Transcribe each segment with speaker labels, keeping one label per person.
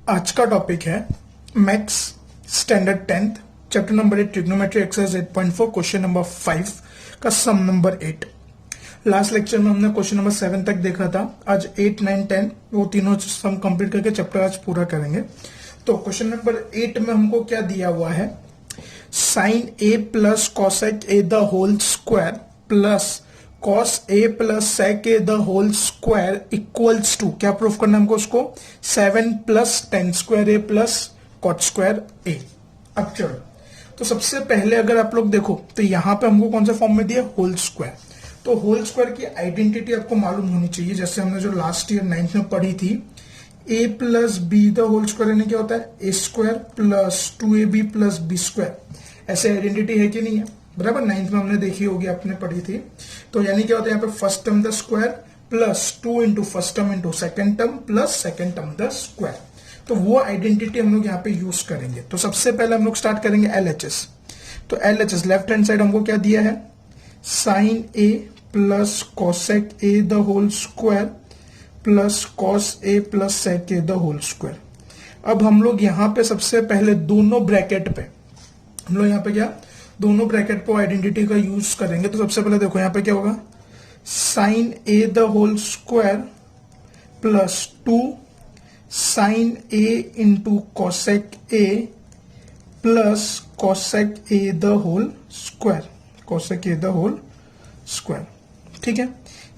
Speaker 1: आज का टॉपिक है maths standard 10th chapter number 8 trigonometry exercise 8.4 question number 5 का सम नंबर 8। लास्ट लेक्चर में हमने क्वेश्चन नंबर 7 तक देखा था। आज 8, 9, 10 वो तीनों सम कंप्लीट करके चैप्टर आज पूरा करेंगे। तो क्वेश्चन नंबर 8 में हमको क्या दिया हुआ है, sine A plus cosec A the whole square plus cos a plus sec a the whole square equals to, क्या प्रूफ करना है हमको उसको, 7 plus tan square A plus cot square A. अब चलो, तो सबसे पहले अगर आप लोग देखो तो यहां पे हमको कौन सा फॉर्म में दिया, होल स्क्वायर। तो होल स्क्वायर की आइडेंटिटी आपको मालूम होनी चाहिए, जैसे हमने जो लास्ट ईयर 9th में पढ़ी थी, a plus b the whole square यानी क्या होता है, a square plus 2ab plus b square. ऐसे आइडेंटिटी है कि नहीं है, बराबर 9th में हमने देखी होगी, आपने पढ़ी थी। तो यानी क्या होता है यहाँ पे, first term the square plus 2 into first term into second term plus second term the square. तो वो आइडेंटिटी हम लोग यहाँ पे यूज करेंगे। तो सबसे पहले हम लोग स्टार्ट करेंगे LHS। तो LHS लेफ्ट हैंड साइड हमको क्या दिया है, sine A plus cosec A the whole square plus cos A plus sec A the whole square. अब हम लोग यहाँ पे सबसे पहले दोनों ब्रैकेट पे हम लोग यहाँ पे क्या, दोनों ब्रैकेट को आइडेंटिटी का यूज करेंगे। तो सबसे पहले देखो यहाँ पे क्या होगा, sine A the whole square plus 2 sine A into cosec A plus cosec A the whole square, cosec A the whole square. ठीक है,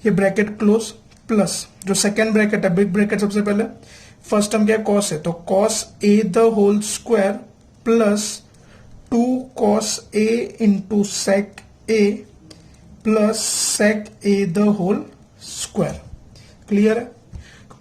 Speaker 1: ये ब्रैकेट क्लोज प्लस जो सेकेंड ब्रैकेट है, बिग ब्रैकेट, सबसे पहले फर्स्ट टर्म क्या है, cos है, तो cos A the whole square plus 2 cos a into sec a plus sec a the whole square. Clear है,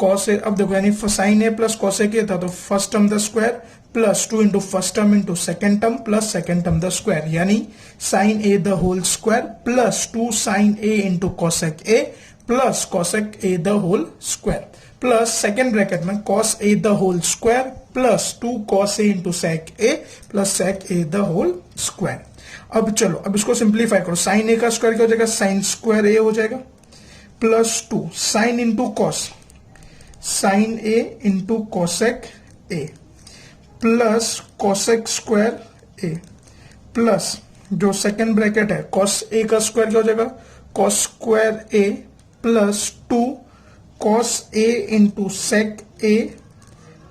Speaker 1: cos a, अब देखो यानी sine a plus cos a क्या था, तो first term the square plus 2 into first term into second term plus second term the square, यानी sine a the whole square plus 2 sine a into cosec a plus cosec a the whole square plus second bracket में cos a the whole square plus 2 cos a into sec a plus sec a the whole square. अब चलो, अब इसको simplify करो, sign a का square क्या हो जाएगा, साइन स्क्वायर a हो जाएगा plus 2 sine into cos, sine a into cosec a plus cosec square a plus जो सेकेंड ब्रैकेट है cos a का स्क्वायर क्या हो जाएगा, cos square a plus 2 cos a into sec a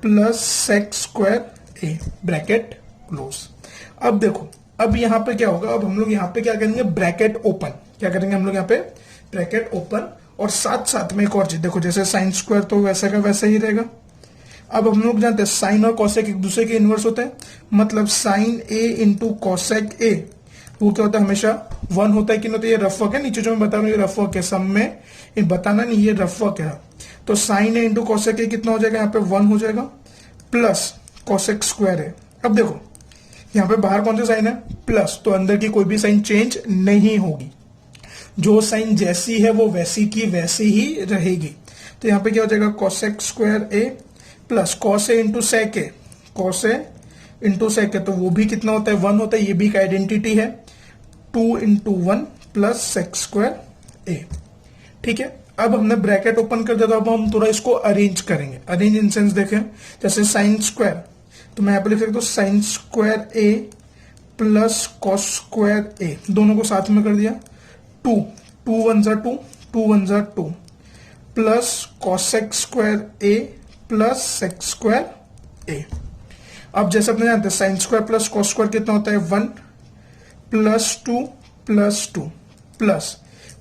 Speaker 1: plus sec square a, bracket close. अब देखो, अब यहां पे क्या होगा, अब हम लोग यहां पे क्या करेंगे, ब्रैकेट ओपन। क्या करेंगे हम लोग यहाँ पे, ब्रैकेट ओपन, और साथ साथ में एक और चीज देखो, जैसे साइन स्क्वायर तो वैसे का वैसा ही रहेगा। अब हम लोग जानते हैं साइन और कॉसेक एक दूसरे के इनवर्स होते हैं, मतलब sine a into cosec a वो क्या होता है, हमेशा 1 होता है कि नहीं होता है। ये रफ वर्क है, नीचे जो मैं बता रहा हूँ ये रफ वर्क है, सब में ये बताना नहीं, ये रफ वर्क है। तो sine A into cosec A कितना हो जाएगा, यहाँ पे 1 हो जाएगा प्लस कॉसेक स्क्वायर है। अब देखो यहाँ पे बाहर कौन सा साइन है, प्लस, तो अंदर की कोई भी साइन चेंज नहीं होगी, जो साइन जैसी है वो वैसी की वैसी ही रहेगी। तो यहाँ पे क्या हो जाएगा, cosec square A plus cos A into sec A, cos A into सेक है, तो वो भी कितना होता है, 1 होता है, ये भी एक आइडेंटिटी है, 2 इंटू 1 प्लस सेक स्क्वायर ए। ठीक है, अब हमने ब्रैकेट ओपन कर दिया, तो अब हम थोड़ा इसको अरेंज करेंगे। अरेंज इन सेंस देखें, जैसे साइन स्क्वायर, तो मैं यहाँ पे लिख सकता हूँ sign square A plus cos square ए, दोनों को साथ में कर दिया, 2 1 जा 2 2 1 जा 2 plus cosec square A plus sec square A. अब जैसे अपने जानते हैं sine square plus cos square कितना होता है, 1 plus 2 plus 2 plus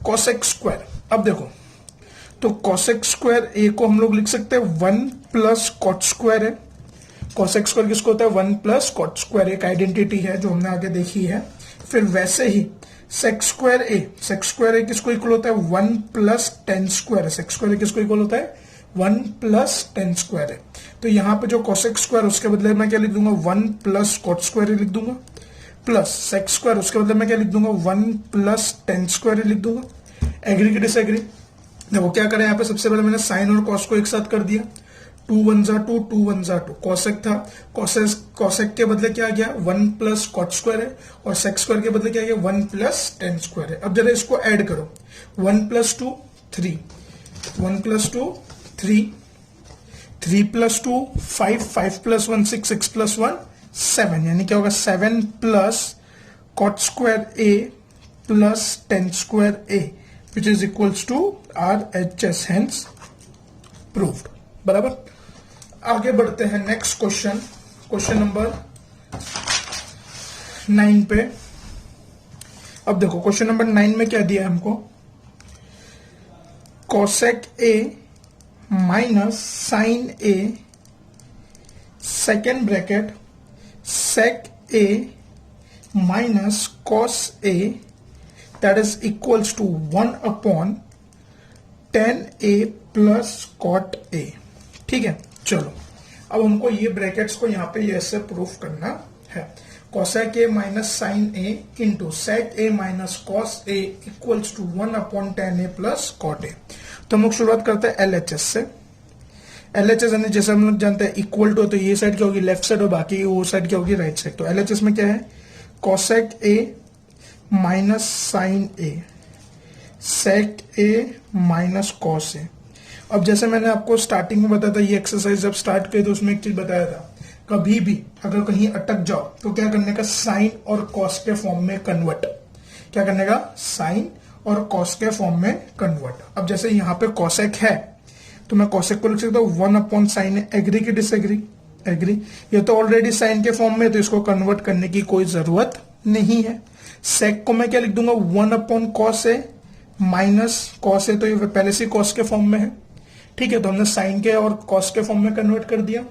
Speaker 1: cosec square. अब देखो, तो कॉसेक स्क्वायर ए को हम लोग लिख सकते हैं 1 प्लस कॉट स्क्वायर है। कॉसेक स्क्वायर किसको होता है, 1 प्लस कॉट स्क्वायर, एक आइडेंटिटी है जो हमने आगे देखी है। फिर वैसे ही सेक स्क्वायर ए, सेक स्क्वायर ए किसको इक्वल होता है, 1 प्लस टेन स्क्वायर है। सेक स्क्वायर ए किसको इक्वल होता है, 1 प्लस टेन स्क्वायर है। तो यहाँ पे जो कॉसेक स्क्वायर उसके बदले मैं क्या लिख दूंगा, 1 प्लस कॉट स्क्वायर लिख दूंगा, प्लस सेक स्क्वायर उसके बदले मैं क्या लिख दूंगा, 1 प्लस टेन स्क्वायर लिख दूंगा। एग्री की डिसएग्री, देखो क्या करें, यहाँ पे सबसे पहले मैंने साइन और कॉस को एक साथ कर दिया, 2 1 जा 2 2 1 जा 2, कॉसेक था, कॉसेक के बदले क्या आ गया, 1 प्लस कॉट स्क्वायर है, और सेक स्क्वायर के बदले क्या आ गया, 1 प्लस टेन स्क्वायर है। अब जरा इसको ऐड करो, 1 plus 2 3, 1 plus 2 3 3 plus 2 5, 5 plus 1 6, 6 plus 1 7, यानी क्या होगा 7 plus cot square A plus tan square A which is equals to RHS, hence proved. बराबर। आगे बढ़ते हैं नेक्स्ट क्वेश्चन, क्वेश्चन नंबर 9 पे। अब देखो क्वेश्चन नंबर 9 में क्या दिया है हमको, cosec A minus sine A second bracket sec A minus cos A that is equals to 1 upon tan a plus cot A. ठीक है, चलो अब हमको ये ब्रैकेट्स को यहां पे ऐसे प्रूफ करना है। Cosec A minus sine A into sec A minus cos A equals to 1 upon tan a plus cot A. तो हम लोग शुरुआत करते हैं LHS से। LHS यानी जैसे हम लोग जानते हैं इक्वल टू, तो ये साइड क्या होगी लेफ्ट साइड और बाकी वो साइड क्या होगी राइट साइड। तो LHS में क्या है, cosec A minus sine a sec A minus cos ए। अब जैसे मैंने आपको स्टार्टिंग में बताया था, ये एक्सरसाइज जब स्टार्ट किए तो उसमें एक चीज बताया था, कभी भी अगर कहीं अटक जाओ तो क्या करने का, साइन और कॉस के फॉर्म में कन्वर्ट। क्या करने का, साइन और कॉस के फॉर्म में कन्वर्ट। अब जैसे यहाँ पे कॉसेक है तो मैं कॉसेक को लिख सकता हूँ 1 अपॉन साइन ए। एग्री की डिसएग्री, एग्री। ये तो ऑलरेडी साइन के फॉर्म में है तो इसको कन्वर्ट करने की कोई जरूरत नहीं है। सेक को मैं क्या लिख दूंगा, 1 upon cos A minus cos A, तो ये पहले से कॉस के फॉर्म में है। ठीक है, तो हमने साइन के और कॉस के फॉर्म में कन्वर्ट कर दिया।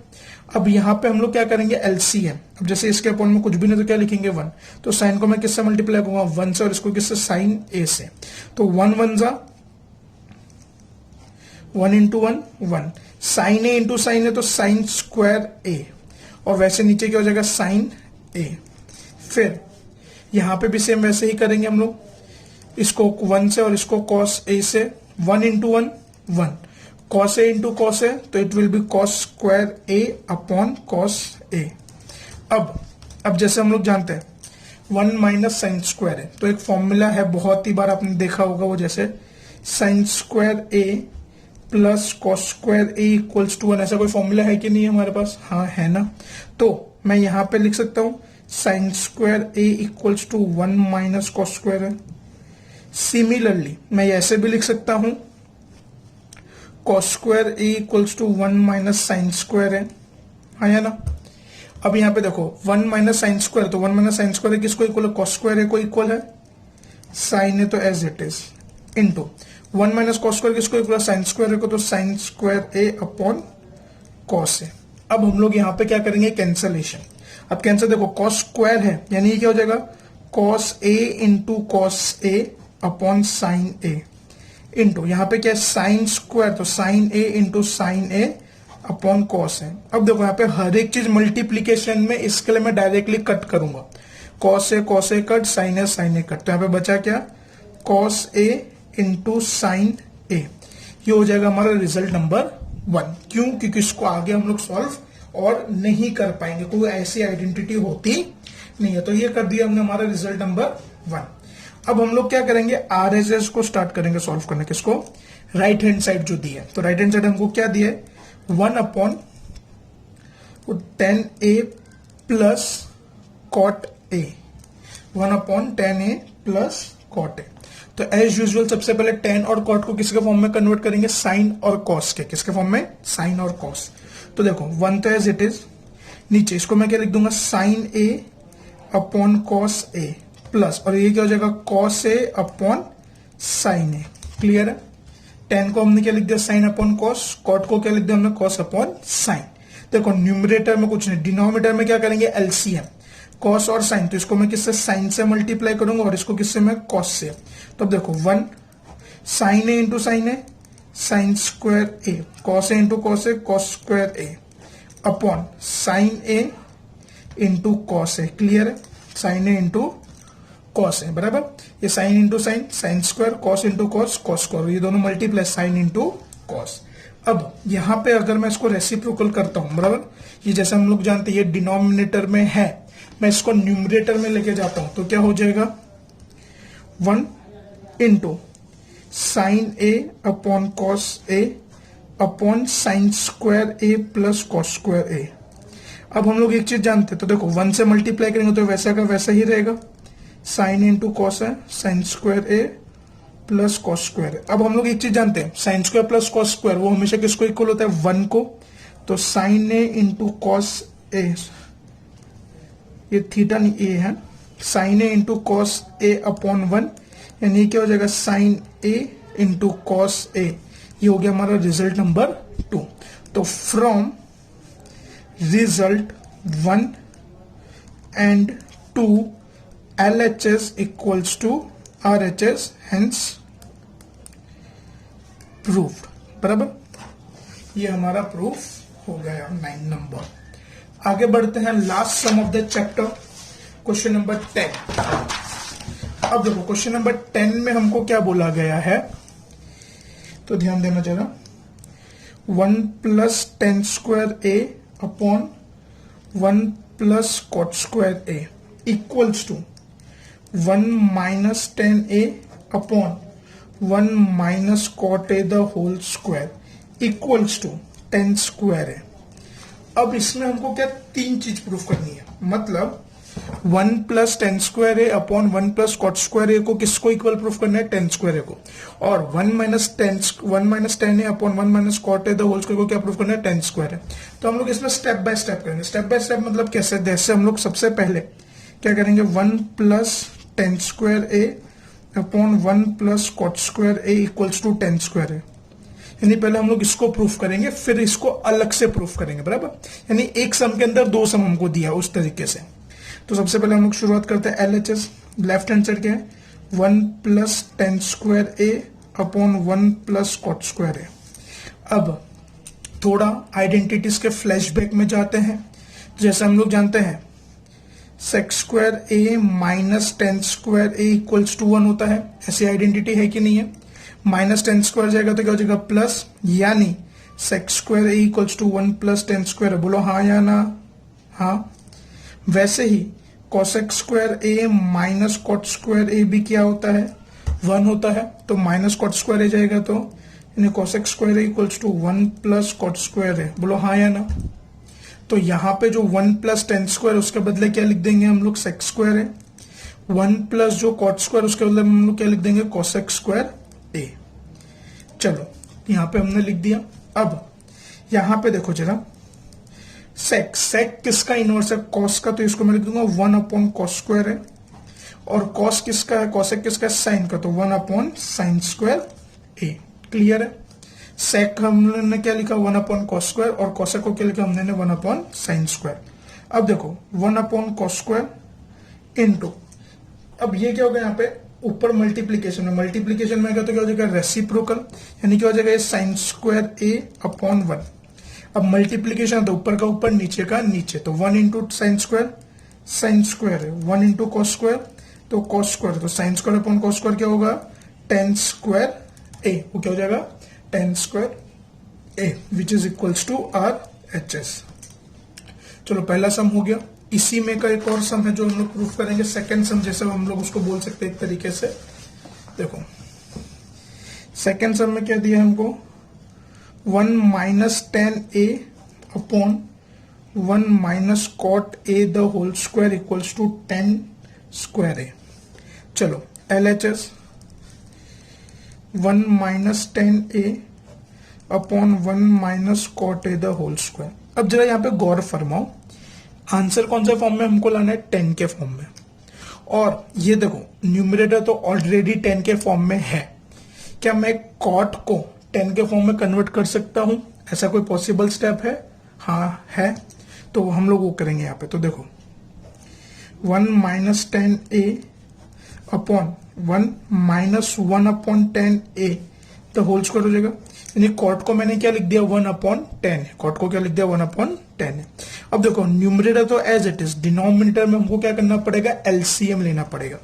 Speaker 1: अब यहाँ पे हम लोग क्या करेंगे, LCM। अब जैसे इसके अपॉन में कुछ भी नहीं तो क्या लिखेंगे 1, तो साइन को मैं किससे मल्टीप्लाई करूंगा 1 से, और इसको किससे, साइन ए से। तो 1 1 जा 1 into 1 1, sign A into sine ए तो साइन स्क्वायर ए, और वैसे नीचे क्या हो जाएगा साइन ए। फिर यहां पे भी सेम वैसे ही करेंगे हम लोग, इसको 1 से और इसको कॉस ए से। 1 into 1 1, cos A into cos A तो it will be cos square A upon cos ए। अब जैसे हम लोग जानते हैं 1 माइनस साइन स्क्वायर है, तो एक फॉर्मूला है बहुत ही बार आपने देखा होगा, वो जैसे sine square A plus cos square A equals to 1। ऐसा कोई फॉर्मूला है कि नहीं है हमारे पास, हाँ है ना। तो मैं यहां पे लिख सकता हूं sine square A equals to 1 minus cos square है। सिमिलरली मैं ऐसे भी लिख सकता हूं cos square A equals to 1 minus sine square है, हाँ या ना। अब यहां पे देखो 1 माइनस साइन स्क्वायर, तो 1 माइनस साइन स्क्वायर है किसको इक्वल है, कॉस स्क्वायर ए को इक्वल है। साइन है तो as it is, into 1 minus cos square किसको इक्वल है, साइन स्क्वायर ए को, तो sine square A upon cos ए। अब हम लोग यहां पे क्या करेंगे, कैंसलेशन। अब कैंसिल देखो कॉस स्क्वायर है यानी ये क्या हो जाएगा, cos A into cos A upon sine A, into यहाँ पे क्या है साइन स्क्वायर, तो sine A into sine A upon cos है। अब देखो यहाँ पे हर एक चीज मल्टीप्लीकेशन में, इसके लिए मैं डायरेक्टली कट करूंगा, cos A cut, sign A cut, तो यहाँ पे बचा क्या, कॉस ए इंटू साइन ए। ये हो जाएगा हमारा रिजल्ट नंबर 1। क्यों, क्योंकि इसको आगे हम लोग सॉल्व और नहीं कर पाएंगे, कोई ऐसी आइडेंटिटी होती नहीं है। तो ये कर दिया हमने हमारा रिजल्ट नंबर 1। अब हम लोग क्या करेंगे, RHS को स्टार्ट करेंगे सॉल्व करने, किसको, राइट हैंड साइड जो दी है। तो राइट हैंड साइड हमको क्या दिया है, 1 upon tan a plus cot A, 1 upon tan a plus cot A. तो एज यूजुअल सबसे पहले tan और कॉट को किसके फॉर्म में कन्वर्ट करेंगे, साइन और कॉस के। किसके फॉर्म में, साइन और कॉस। तो देखो 1 तो एज इट इज, नीचे इसको मैं क्या लिख दूंगा, sign A upon cos A plus, और ये क्या हो जाएगा, cos A upon sine A. Clear है। tan को हमने क्या लिख दिया, साइन अपॉन कॉस, कॉट को क्या लिख दिया हमने, कॉस अपॉन साइन। देखो न्यूमरेटर में कुछ नहीं, डिनोमिनेटर में क्या करेंगे, LCM, कॉस और साइन। तो इसको मैं किससे, साइन से मल्टीप्लाई करूंगा और इसको किससे, मैं कॉस से। तो अब देखो 1 sign A into sine A, sign square A, cos A into cos A, cos square A upon sine A into cos A. Clear है, साइन ए इंटू कॉस है, बराबर। ये sine into sine, sine square, cos into cos, cos square, ये दोनों multiply, sign into cos. अब यहां पे अगर मैं इसको रेसिप्रोकल करता हूं, बराबर, ये जैसे हम लोग जानते हैं ये डिनोमिनेटर में है, मैं इसको न्यूमरेटर में लेके जाता हूं तो क्या हो जाएगा, 1 into sine A upon cos A upon sine square A plus cos square A. अब हम लोग एक चीज जानते हैं, तो देखो 1 से मल्टीप्लाई करेंगे तो वैसा का वैसा ही रहेगा, साइन इंटू कॉस है, sine square A plus cos square है। अब हम लोग एक चीज जानते हैं, sine square plus cos square वो हमेशा किसको इक्वल होता है, 1 को। तो साइन ए इंटू कॉस ए, ये थीटा नहीं ए है, sine A into cos A upon 1, यानी क्या हो जाएगा, साइन ए इंटू कॉस ए। ये हो गया हमारा रिजल्ट नंबर 2। तो from result 1 and 2 LHS equals to RHS, hence proved. बराबर, ये हमारा प्रूफ हो गया 9 नंबर। आगे बढ़ते हैं, last sum of the chapter, question number 10। अब देखो क्वेश्चन नंबर 10 में हमको क्या बोला गया है, तो ध्यान देना जरा। 1 plus tan square A upon 1 plus cot square A equals to 1 minus tan A upon 1 minus cot A the whole square equals to 10 square है। अब इसमें हमको क्या 3 चीज प्रूफ करनी है, मतलब 1 plus tan square A upon 1 plus cot square A को किसको इक्वल प्रूफ करना है, 10 स्क्वायर ए को। और 1 minus tan A upon 1 minus cot A the whole square को क्या प्रूफ करना है, 10 स्क्वायर है। तो हम लोग इसमें स्टेप बाय स्टेप करेंगे। स्टेप बाय स्टेप मतलब कैसे, जैसे हम लोग सबसे पहले क्या करेंगे, 1 plus tan square A upon 1 plus cot square A equals to 10 square है। यानी पहले हम लोग इसको प्रूफ करेंगे, फिर इसको अलग से प्रूफ करेंगे। बराबर, यानी एक सम के अंदर 2 सम हमको दिया उस तरीके से। तो सबसे पहले हम लोग शुरुआत करते हैं LHS। लेफ्ट हैंड साइड क्या है, 1 plus tan square A upon 1 plus cot square A. अब थोड़ा आइडेंटिटीज के फ्लैशबैक में जाते हैं। जैसे हम लोग जानते हैं sec square A minus tan square A equals to 1 होता है, ऐसी आइडेंटिटी है कि नहीं है। माइनस टेन स्क्वायर जाएगा तो क्या हो जाएगा, प्लस, यानी sec square A equals to 1 plus tan square. बोलो हाँ या ना, हाँ। वैसे ही cosec square A minus cot square A भी क्या होता है, 1 होता है। तो माइनस कॉट स्क्वायर ए जाएगा तो यानी cosec square A equals to 1 plus cot square A. बोलो हाँ या ना। तो यहां पे जो 1 प्लस टेन स्क्वायर उसके बदले क्या लिख देंगे हम लोग, सेक्स स्क्वायर है। 1 प्लस जो कॉट स्क्वायर उसके बदले हम लोग क्या लिख देंगे, कोसेक स्क्वायर ए। चलो यहां पे हमने लिख दिया। अब यहां पे देखो जरा, सेक किसका इनवर्स है, कॉस का, तो इसको मैं लिख दूंगा 1 अपॉन कॉस स्क्वायर है। और कॉस किसका है, कॉसेक किसका है, साइन का, तो 1 अपॉन साइन स्क्वायर ए। क्लियर है। सेक हमने क्या लिखा, 1 अपॉन कॉस स्क्वायर, और कॉसेक को क्या लिखा हमने 1 अपॉन साइन स्क्वायर। अब देखो 1 अपॉन कॉस स्क्वायर इंटू, अब ये क्या होगा यहाँ पे ऊपर मल्टीप्लीकेशन में, मल्टीप्लीकेशन में क्या तो क्या हो जाएगा, रेसिप्रोकल, यानी क्या हो जाएगा साइन स्क्वायर ए अपॉन 1। अब मल्टीप्लीकेशन तो ऊपर का ऊपर नीचे का नीचे, तो 1 इंटू साइन स्क्वायर है, 1 इंटू कॉस स्क्वायर, तो कॉस स्क्वायर, तो sine square upon cos square क्या होगा, 10 स्क्वायर ए। वो क्या हो जाएगा 10 square A, which is equals to RHS। चलो पहला सम हो गया। इसी में का एक और सम है जो हम लोग प्रूफ करेंगे, सेकंड सम जैसे हम लोग उसको बोल सकते हैं एक तरीके से। देखो सेकंड सम में क्या दिया हमको, 1 minus tan A upon 1 minus cot A the whole square equals to 10 square A. चलो LHS 1 minus tan A upon 1 minus cot A the whole square. अब जरा यहाँ पे गौर फरमाओ, आंसर कौन से फॉर्म में हमको लाना है, 10 के फॉर्म में। और ये देखो न्यूमरेटर तो ऑलरेडी 10 के फॉर्म में है, क्या मैं कॉट को 10 के फॉर्म में कन्वर्ट कर सकता हूं, ऐसा कोई पॉसिबल स्टेप है, हाँ है। तो हम लोग वो करेंगे यहाँ पे। तो देखो 1 minus tan A upon 1 minus 1 upon 10 ए तो होल स्क्वायर हो जाएगा, यानी कॉट को मैंने क्या लिख दिया 1 अपॉन 10, कॉट को क्या लिख दिया 1 अपॉन 10 है। अब देखो न्यूमरेटर तो एज इट इज, डिनोमिनेटर में हमको क्या करना पड़ेगा, LCM लेना पड़ेगा।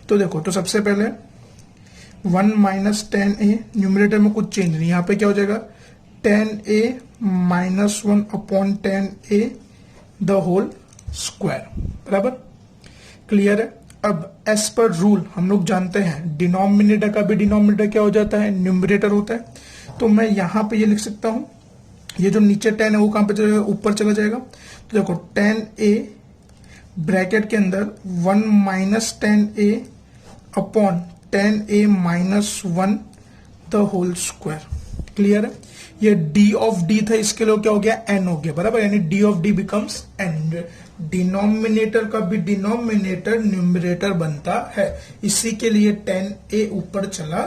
Speaker 1: तो देखो तो सबसे पहले 1 माइनस टेन ए, न्यूमरेटर में कुछ चेंज नहीं, यहाँ पे क्या हो जाएगा 10a minus 1 upon 10a the whole square. बराबर, क्लियर है। अब एज पर रूल हम लोग जानते हैं डिनोमिनेटर का भी डिनोमिनेटर क्या हो जाता है, न्यूमरेटर होता है। तो मैं यहां पे ये लिख सकता हूं, ये जो नीचे 10 है वो कहां पे चला जाएगा, ऊपर चला जाएगा। तो देखो 10a ब्रैकेट के अंदर 1 minus 10a upon 10a minus 1 the whole square. Clear है? ये d ऑफ d था, इसके लिए क्या हो गया, n हो गया, बराबर, यानी d of d becomes n। Denominator का भी डिनोमिनेटर न्यूमरेटर बनता है, इसी के लिए 10a ऊपर चला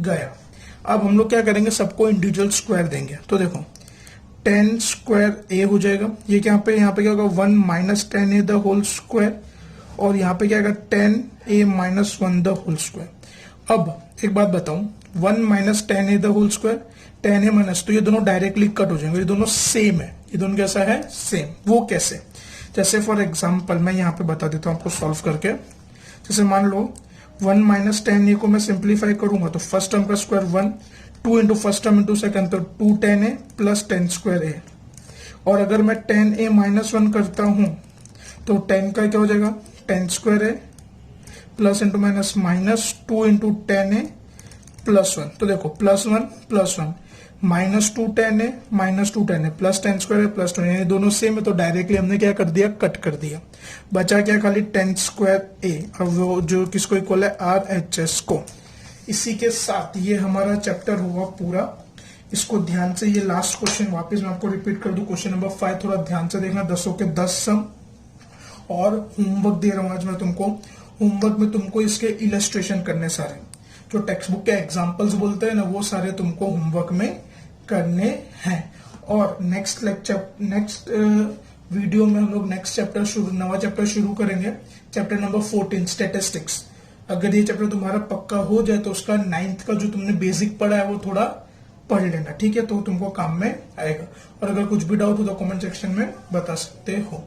Speaker 1: गया। अब हम लोग क्या करेंगे, सबको इंडिविजुअल स्क्वायर देंगे। तो देखो 10 स्क्वायर a हो जाएगा, ये यहाँ पे क्या होगा 1 minus 10a the whole square, और यहाँ पे क्या आएगा 10a minus 1 the whole square. अब एक बात बताऊं, 1 minus 10a the whole square, 10a minus, तो ये दोनों डायरेक्टली कट हो जाएंगे, ये दोनों सेम है, ये दोनों कैसा है, सेम। वो कैसे, जैसे फॉर एग्जाम्पल मैं यहाँ पे बता देता हूँ आपको सॉल्व करके। जैसे मान लो 1 माइनस 10a को मैं सिंप्लीफाई करूंगा तो फर्स्ट टर्म का square 1, 2 into first term into second, तो 2 10a प्लस 10 स्क्वायर a। और अगर मैं 10a माइनस 1 करता हूं तो 10 का क्या हो जाएगा 10 square a plus into minus minus 2 into 10a plus 1। तो देखो plus 1 plus 1, minus 2 10a minus 2 10a plus 10 square plus 20, यानी दोनों सेम है, तो डायरेक्टली हमने क्या कर दिया, कट कर दिया। बचा क्या, खाली 10 स्क्वायर a, अब वो जो किसको इक्वल है, RHS को। इसी के साथ ये हमारा चैप्टर हुआ पूरा। इसको ध्यान से, ये लास्ट क्वेश्चन वापस मैं आपको रिपीट कर दूं, क्वेश्चन नंबर 5 थोड़ा ध्यान से देखना, 10 के 10 सम। और होमवर्क दे रहा हूं आज मैं तुमको, होमवर्क में तुमको इसके इलस्ट्रेशन करने सारे, जो टेक्स्ट बुक के एग्जाम्पल्स बोलते हैं ना, वो सारे तुमको होमवर्क में करने हैं। और नेक्स्ट लेक्चर, नेक्स्ट वीडियो में हम लोग नेक्स्ट चैप्टर नवा चैप्टर शुरू करेंगे, चैप्टर नंबर 14 स्टैटिस्टिक्स। अगर ये चैप्टर तुम्हारा पक्का हो जाए तो उसका 9th का जो तुमने बेसिक पढ़ा है वो थोड़ा पढ़ लेना, ठीक है, तो तुमको काम में आएगा। और अगर कुछ भी डाउट हो तो कमेंट सेक्शन में बता सकते हो।